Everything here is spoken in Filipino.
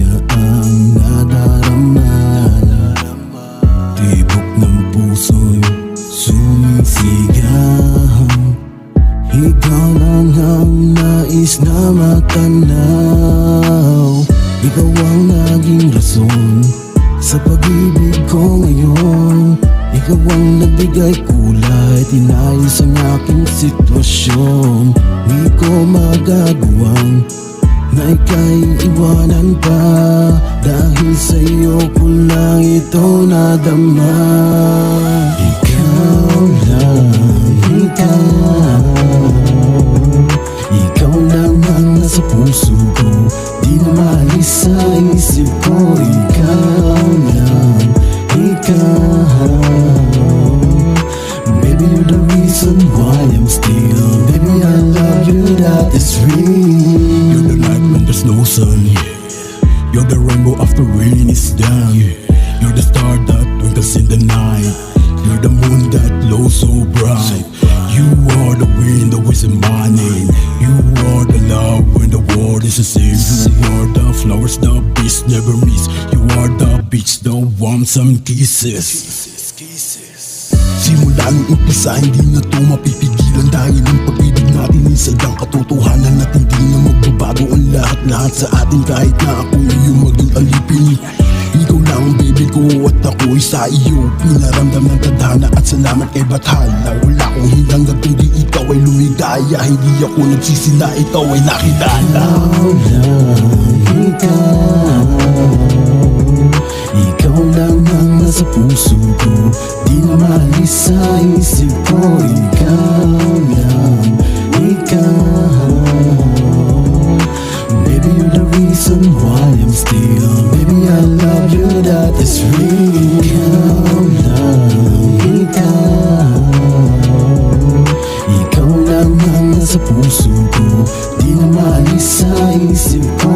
niya ang nadarama. Tibok ng puso'y sumisigaw. Ikaw lang ang nais na matanaw. Ikaw ang naging rason sa pag-ibig ko ngayon. Ikaw ang nagbigay kulay, tinayos ang aking sitwasyon. Di ko magagawang na ika'y iwanan pa, dahil sa'yo ko lang ito nadama. Ikaw lang, ikaw lang ang nasa puso ko, di na maalis sa isip ko. Ikaw lang, baby, you're the reason why I'm still. Baby, I love you, that is real. You're the light when there's no sun. You're the rainbow after rain is done. You're the star that twinkles in the night. You're the moon that glows so bright. You are the wind that was in my name. You are the love when the world is the same. You are the flowers the beast never miss. You are the beach, the warmth and kisses. Simula nung umpisa, hindi na to mapipigilan, dahil ang pag-ibig natin ay sadyang katotohanan at hindi na magbabago ang lahat-lahat sa atin, kahit na ako yung maging alipin. Ikaw lang ang baby ko at ako'y sa iyo pinaramdam ng tadhana at salamat kay Bathala. Wala kong hinanggang kundi ikaw ay lumigaya, hindi ako nagsisila, ikaw ay nakilala. Ikaw lang ang nasa puso ko, di na maalis sa isip ko. Ikaw lang, baby, you're the reason why I'm still. Baby, I love you, that is real. Ikaw lang, ikaw lang ang nasa puso ko, di na maalis sa isip ko.